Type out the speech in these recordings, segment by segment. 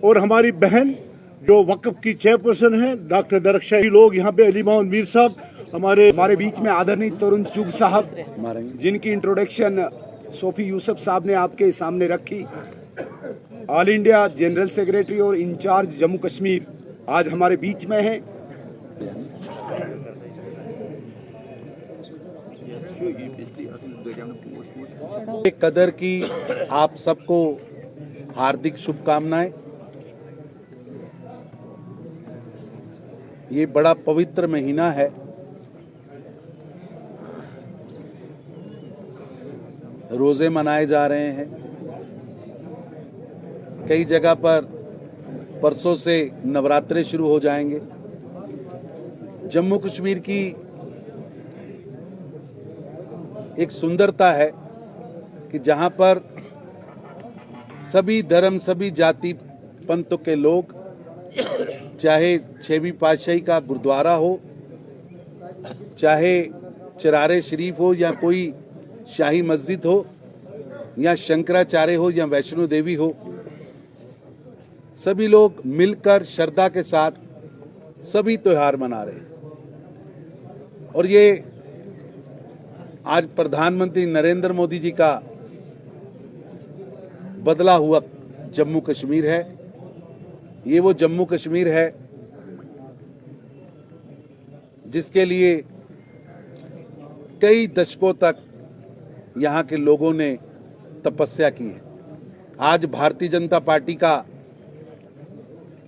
और हमारी बहन जो वक्फ की चेयरपर्सन है डॉक्टर दरख्शा, लोग यहाँ पे अली मोहम्मद मीर साहब हमारे बीच में आदरणीय तरुण चुग साहब, जिनकी इंट्रोडक्शन सोफी यूसुफ साहब ने आपके सामने रखी। ऑल इंडिया जनरल सेक्रेटरी और इंचार्ज जम्मू कश्मीर आज हमारे बीच में हैं। कदर की आप सबको हार्दिक शुभकामनाएं। ये बड़ा पवित्र महीना है। रोजे मनाए जा रहे हैं। कई जगह पर परसों से नवरात्रे शुरू हो जाएंगे। जम्मू कश्मीर की एक सुंदरता है कि जहां पर सभी धर्म, सभी जाति पंथ के लोग, चाहे 6वीं पातशाही का गुरुद्वारा हो, चाहे चरारे शरीफ हो, या कोई शाही मस्जिद हो, या शंकराचार्य हो, या वैष्णो देवी हो, सभी लोग मिलकर श्रद्धा के साथ सभी त्योहार मना रहे हैं। और ये आज प्रधानमंत्री नरेंद्र मोदी जी का बदला हुआ जम्मू कश्मीर है। ये वो जम्मू कश्मीर है जिसके लिए कई दशकों तक यहाँ के लोगों ने तपस्या की है। आज भारतीय जनता पार्टी का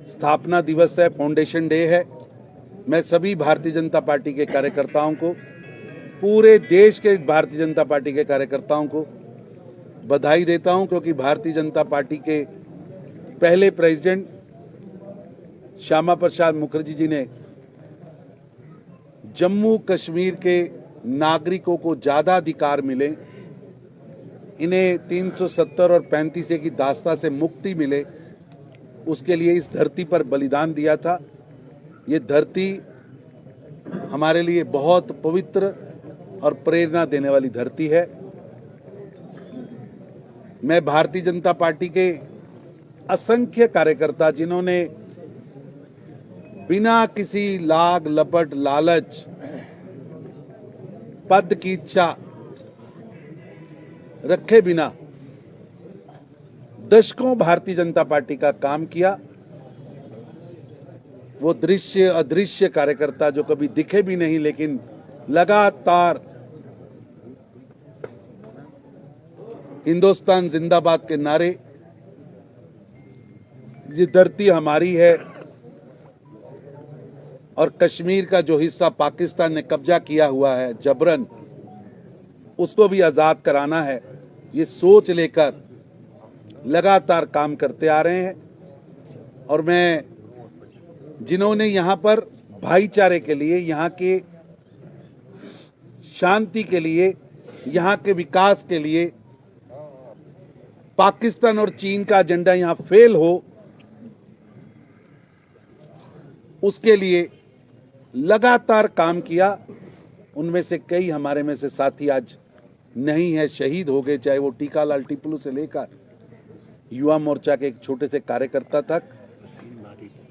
स्थापना दिवस है, फाउंडेशन डे है। मैं सभी भारतीय जनता पार्टी के कार्यकर्ताओं को, पूरे देश के भारतीय जनता पार्टी के कार्यकर्ताओं को बधाई देता हूं, क्योंकि भारतीय जनता पार्टी के पहले प्रेसिडेंट श्यामा प्रसाद मुखर्जी जी ने जम्मू कश्मीर के नागरिकों को ज्यादा अधिकार मिले, इन्हें 370 और 35 की दास्ता से मुक्ति मिले, उसके लिए इस धरती पर बलिदान दिया था। ये धरती हमारे लिए बहुत पवित्र और प्रेरणा देने वाली धरती है। मैं भारतीय जनता पार्टी के असंख्य कार्यकर्ता, जिन्होंने बिना किसी लाग लपट, लालच, पद की इच्छा रखे बिना दशकों भारतीय जनता पार्टी का काम किया, वो दृश्य अदृश्य कार्यकर्ता जो कभी दिखे भी नहीं, लेकिन लगातार हिंदुस्तान जिंदाबाद के नारे, ये धरती हमारी है और कश्मीर का जो हिस्सा पाकिस्तान ने कब्जा किया हुआ है जबरन, उसको भी आजाद कराना है, ये सोच लेकर लगातार काम करते आ रहे हैं। और मैं, जिन्होंने यहाँ पर भाईचारे के लिए, यहाँ के शांति के लिए, यहाँ के विकास के लिए, पाकिस्तान और चीन का एजेंडा यहाँ फेल हो, उसके लिए लगातार काम किया। उनमें से कई हमारे में से साथी आज नहीं है, शहीद हो गए, चाहे वो टीकालाल टिपलू से लेकर युवा मोर्चा के एक छोटे से कार्यकर्ता तक,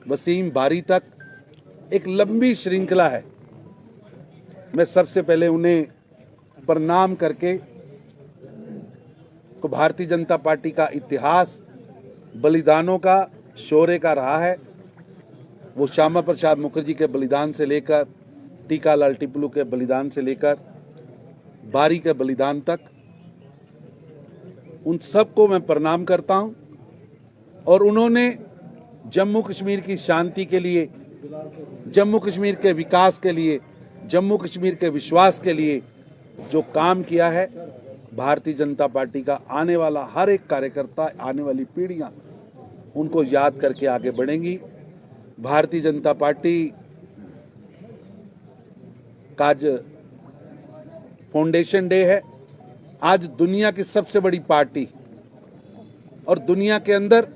वसीम बारी तक, एक लंबी श्रृंखला है। मैं सबसे पहले उन्हें प्रणाम करके, को भारतीय जनता पार्टी का इतिहास बलिदानों का, शौर्य का रहा है। वो श्यामा प्रसाद मुखर्जी के बलिदान से लेकर, टीकालाल टिपलू के बलिदान से लेकर, बारी के बलिदान तक, उन सबको मैं प्रणाम करता हूं। और उन्होंने जम्मू कश्मीर की शांति के लिए, जम्मू कश्मीर के विकास के लिए, जम्मू कश्मीर के विश्वास के लिए जो काम किया है, भारतीय जनता पार्टी का आने वाला हर एक कार्यकर्ता, आने वाली पीढ़ियां उनको याद करके आगे बढ़ेंगी। भारतीय जनता पार्टी का आज फाउंडेशन डे है। आज दुनिया की सबसे बड़ी पार्टी और दुनिया के अंदर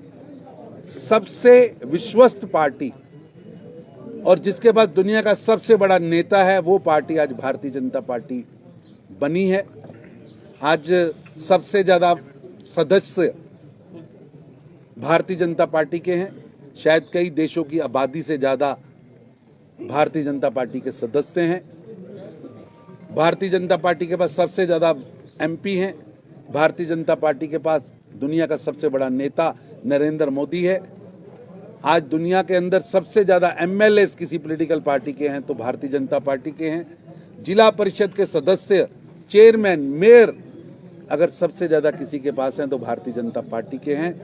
सबसे विश्वस्त पार्टी, और जिसके बाद दुनिया का सबसे बड़ा नेता है, वो पार्टी आज भारतीय जनता पार्टी बनी है। आज सबसे ज्यादा सदस्य भारतीय जनता पार्टी के हैं। शायद कई देशों की आबादी से ज़्यादा भारतीय जनता पार्टी के सदस्य हैं। भारतीय जनता पार्टी के पास सबसे ज़्यादा एमपी हैं। भारतीय जनता पार्टी के पास दुनिया का सबसे बड़ा नेता नरेंद्र मोदी है। आज दुनिया के अंदर सबसे ज़्यादा एमएलएस किसी पॉलिटिकल पार्टी के हैं तो भारतीय जनता पार्टी के हैं। जिला परिषद के सदस्य, चेयरमैन, मेयर अगर सबसे ज़्यादा किसी के पास हैं तो भारतीय जनता पार्टी के हैं।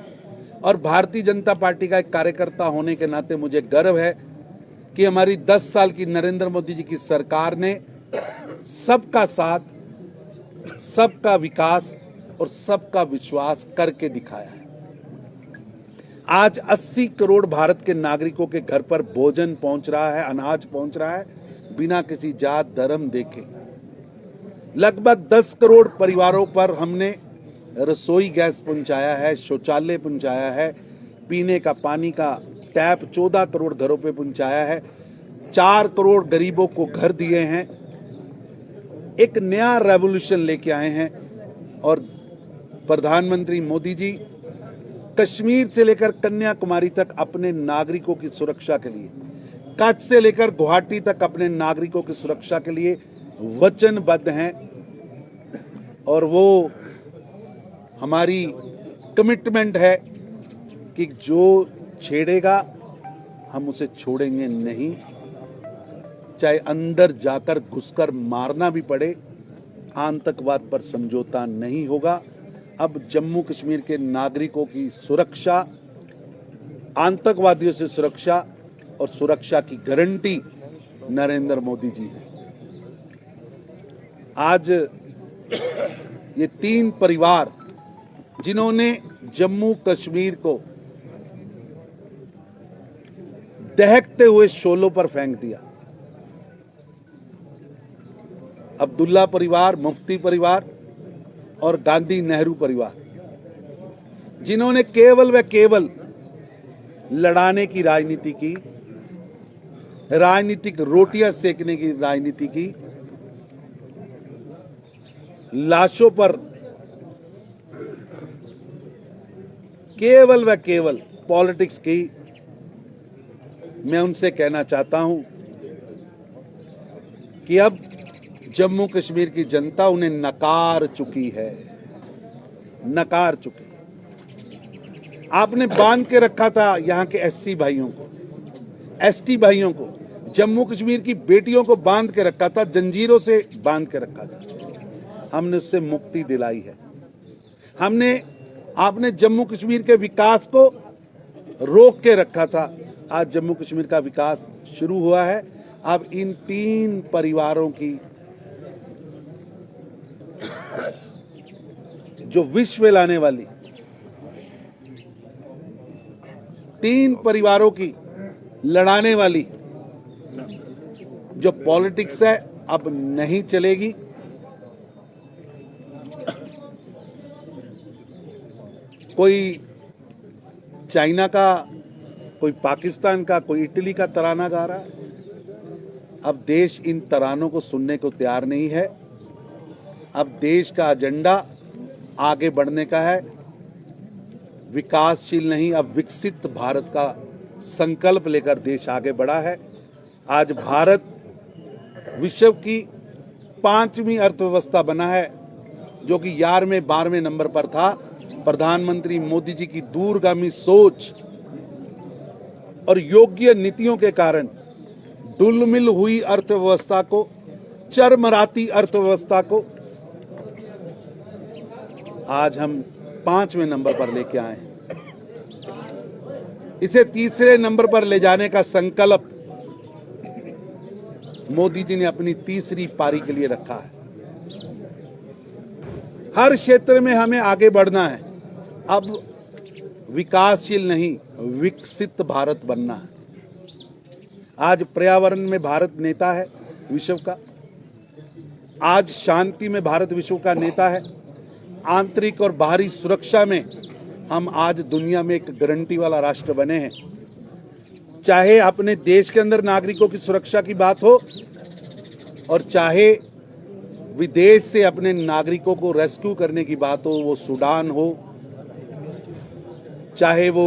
और भारतीय जनता पार्टी का एक कार्यकर्ता होने के नाते मुझे गर्व है कि हमारी 10 साल की नरेंद्र मोदी जी की सरकार ने सबका साथ, सबका विकास और सबका विश्वास करके दिखाया है। आज 80 करोड़ भारत के नागरिकों के घर पर भोजन पहुंच रहा है, अनाज पहुंच रहा है, बिना किसी जात धर्म देखे। लगभग 10 करोड़ परिवारों पर हमने रसोई गैस पहुंचाया है, शौचालय पहुंचाया है, पीने का पानी का टैप 14 करोड़ घरों पे पहुंचाया है, 4 करोड़ गरीबों को घर दिए हैं। एक नया रेवोल्यूशन लेके आए हैं। और प्रधानमंत्री मोदी जी कश्मीर से लेकर कन्याकुमारी तक अपने नागरिकों की सुरक्षा के लिए, कच्छ से लेकर गुवाहाटी तक अपने नागरिकों की सुरक्षा के लिए वचनबद्ध हैं। और वो हमारी कमिटमेंट है कि जो छेड़ेगा हम उसे छोड़ेंगे नहीं, चाहे अंदर जाकर घुसकर मारना भी पड़े, आतंकवाद पर समझौता नहीं होगा। अब जम्मू कश्मीर के नागरिकों की सुरक्षा, आतंकवादियों से सुरक्षा और सुरक्षा की गारंटी नरेंद्र मोदी जी है। आज ये 3 परिवार जिन्होंने जम्मू कश्मीर को दहकते हुए शोलों पर फेंक दिया, अब्दुल्ला परिवार, मुफ्ती परिवार और गांधी नेहरू परिवार, जिन्होंने केवल व केवल लड़ाने की राजनीति की, राजनीतिक रोटियां सेकने की राजनीति की, लाशों पर केवल व केवल पॉलिटिक्स की। मैं उनसे कहना चाहता हूं कि अब जम्मू कश्मीर की जनता उन्हें नकार चुकी है, नकार चुकी है। आपने बांध के रखा था यहां के एससी भाइयों को, एसटी भाइयों को, जम्मू कश्मीर की बेटियों को बांध के रखा था, जंजीरों से बांध के रखा था। हमने उससे मुक्ति दिलाई है। आपने जम्मू कश्मीर के विकास को रोक के रखा था। आज जम्मू कश्मीर का विकास शुरू हुआ है। अब इन 3 परिवारों की जो विश्व लाने वाली, 3 परिवारों की लड़ाने वाली जो पॉलिटिक्स है अब नहीं चलेगी। कोई चाइना का, कोई पाकिस्तान का, कोई इटली का तराना गा रहा है। अब देश इन तरानों को सुनने को तैयार नहीं है। अब देश का एजेंडा आगे बढ़ने का है, विकासशील नहीं, अब विकसित भारत का संकल्प लेकर देश आगे बढ़ा है। आज भारत विश्व की 5वीं अर्थव्यवस्था बना है, जो कि 11वें 12वें नंबर पर था। प्रधानमंत्री मोदी जी की दूरगामी सोच और योग्य नीतियों के कारण डुलमिल हुई अर्थव्यवस्था को, चरमराती अर्थव्यवस्था को आज हम 5वें नंबर पर लेके आए हैं। इसे 3रे नंबर पर ले जाने का संकल्प मोदी जी ने अपनी 3री पारी के लिए रखा है। हर क्षेत्र में हमें आगे बढ़ना है। अब विकासशील नहीं, विकसित भारत बनना है। आज पर्यावरण में भारत नेता है विश्व का, आज शांति में भारत विश्व का नेता है, आंतरिक और बाहरी सुरक्षा में हम आज दुनिया में एक गारंटी वाला राष्ट्र बने हैं। चाहे अपने देश के अंदर नागरिकों की सुरक्षा की बात हो और चाहे विदेश से अपने नागरिकों को रेस्क्यू करने की बात हो, वो सूडान हो, चाहे वो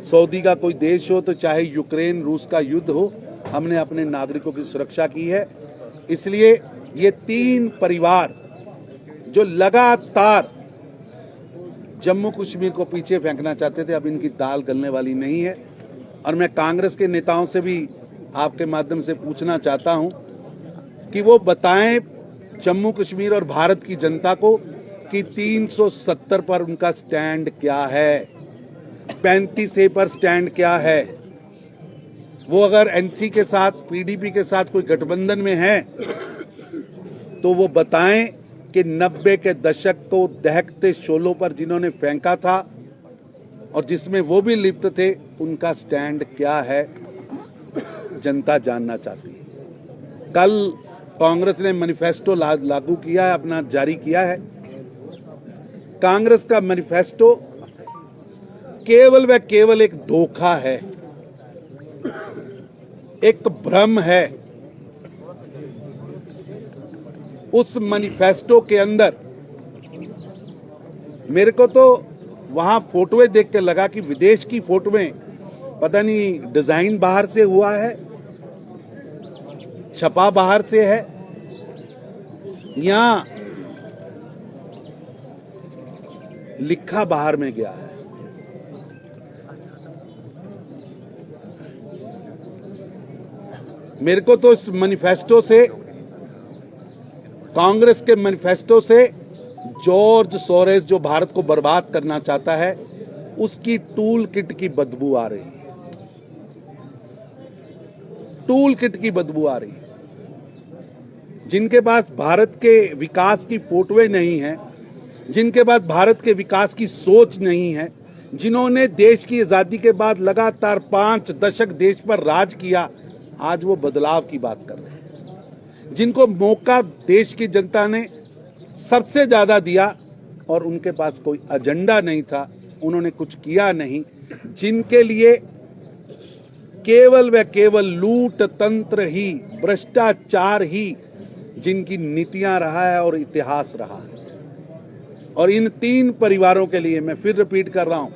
सऊदी का कोई देश हो, तो चाहे यूक्रेन रूस का युद्ध हो, हमने अपने नागरिकों की सुरक्षा की है। इसलिए ये 3 परिवार जो लगातार जम्मू कश्मीर को पीछे फेंकना चाहते थे, अब इनकी दाल गलने वाली नहीं है। और मैं कांग्रेस के नेताओं से भी आपके माध्यम से पूछना चाहता हूं कि वो बताएं जम्मू कश्मीर और भारत की जनता को कि 370 पर उनका स्टैंड क्या है, 35A पर स्टैंड क्या है। वो अगर एनसी के साथ, पीडीपी के साथ कोई गठबंधन में है तो वो बताएं कि 90 के दशक को दहकते शोलों पर जिन्होंने फेंका था और जिसमें वो भी लिप्त थे, उनका स्टैंड क्या है, जनता जानना चाहती है। कल कांग्रेस ने मैनिफेस्टो लागू किया है, अपना जारी किया है। कांग्रेस का मैनिफेस्टो केवल व केवल एक धोखा है, एक भ्रम है। उस मैनिफेस्टो के अंदर मेरे को तो वहां फोटोएं देख के लगा कि विदेश की फोटोएं, पता नहीं डिजाइन बाहर से हुआ है, छपा बाहर से है, या लिखा बाहर में गया है। मेरे को तो इस मैनिफेस्टो से, कांग्रेस के मैनिफेस्टो से, जॉर्ज सोरेस जो भारत को बर्बाद करना चाहता है, उसकी टूल किट की बदबू आ रही है। टूल किट की बदबू आ रही है। जिनके पास भारत के विकास की फोटोएं नहीं है, जिनके पास भारत के विकास की सोच नहीं है, जिन्होंने देश की आजादी के बाद लगातार 5 दशक देश पर राज किया, आज वो बदलाव की बात कर रहे हैं। जिनको मौका देश की जनता ने सबसे ज्यादा दिया और उनके पास कोई एजेंडा नहीं था, उन्होंने कुछ किया नहीं, जिनके लिए केवल व केवल लूट तंत्र ही, भ्रष्टाचार ही जिनकी नीतियां रहा है और इतिहास रहा है। और इन 3 परिवारों के लिए मैं फिर रिपीट कर रहा हूं,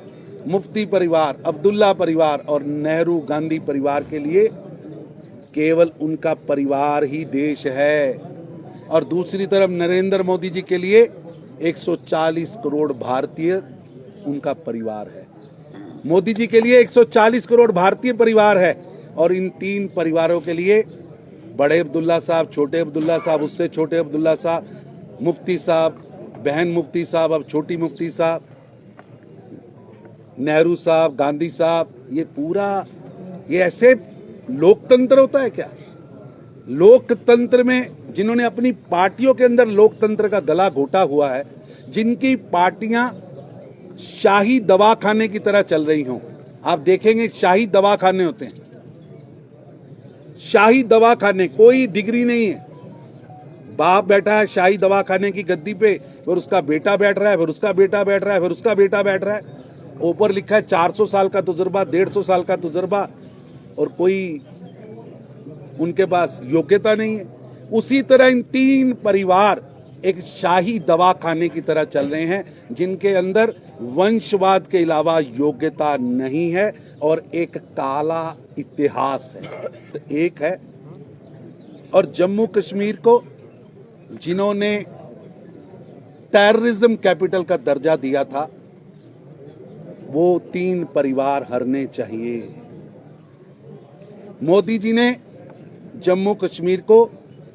मुफ्ती परिवार, अब्दुल्ला परिवार और नेहरू गांधी परिवार के लिए केवल उनका परिवार ही देश है। और दूसरी तरफ नरेंद्र मोदी जी के लिए 140 करोड़ भारतीय उनका परिवार है। मोदी जी के लिए 140 करोड़ भारतीय परिवार है, और इन 3 परिवारों के लिए बड़े अब्दुल्ला साहब, छोटे अब्दुल्ला साहब, उससे छोटे अब्दुल्ला साहब, मुफ्ती साहब, बहन मुफ्ती साहब, अब छोटी मुफ्ती साहब, नेहरू साहब, गांधी साहब, ये पूरा, ये ऐसे लोकतंत्र होता है क्या? लोकतंत्र में जिन्होंने अपनी पार्टियों के अंदर लोकतंत्र का गला घोटा हुआ है, जिनकी पार्टियां शाही दवाखाने की तरह चल रही हों। आप देखेंगे शाही दवाखाने होते हैं, शाही दवाखाने, कोई डिग्री नहीं है, बाप बैठा है शाही दवाखाने की गद्दी पे, फिर उसका बेटा बैठ रहा है, फिर उसका बेटा बैठ रहा है, फिर उसका बेटा बैठ रहा है, ऊपर लिखा है 400 साल का तजुर्बा, 150 साल का तजुर्बा, और कोई उनके पास योग्यता नहीं है। उसी तरह इन 3 परिवार एक शाही दवाखाने की तरह चल रहे हैं, जिनके अंदर वंशवाद के अलावा योग्यता नहीं है और एक काला इतिहास है। तो एक है, और जम्मू कश्मीर को जिन्होंने टेररिज्म कैपिटल का दर्जा दिया था, वो 3 परिवार हरने चाहिए। मोदी जी ने जम्मू कश्मीर को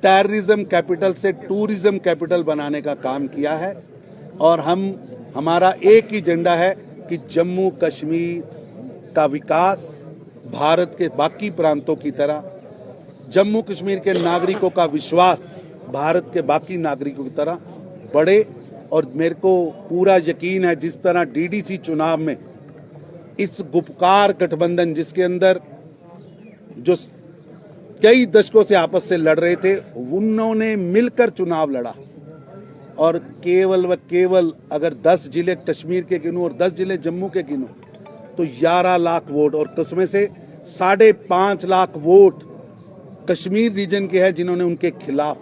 टेररिज्म कैपिटल से टूरिज्म कैपिटल बनाने का काम किया है, और हमारा एक ही एजेंडा है कि जम्मू कश्मीर का विकास भारत के बाकी प्रांतों की तरह, जम्मू कश्मीर के नागरिकों का विश्वास भारत के बाकी नागरिकों की तरह बढ़े। और मेरे को पूरा यकीन है, जिस तरह डीडीसी चुनाव में इस गुपकार गठबंधन, जिसके अंदर जो कई दशकों से आपस से लड़ रहे थे, उन्होंने मिलकर चुनाव लड़ा, और केवल व केवल अगर 10 जिले कश्मीर के गिनूं और 10 जिले जम्मू के गिनूं तो 11 लाख वोट, और उसमें से 5.5 लाख वोट कश्मीर रीजन के हैं जिन्होंने उनके खिलाफ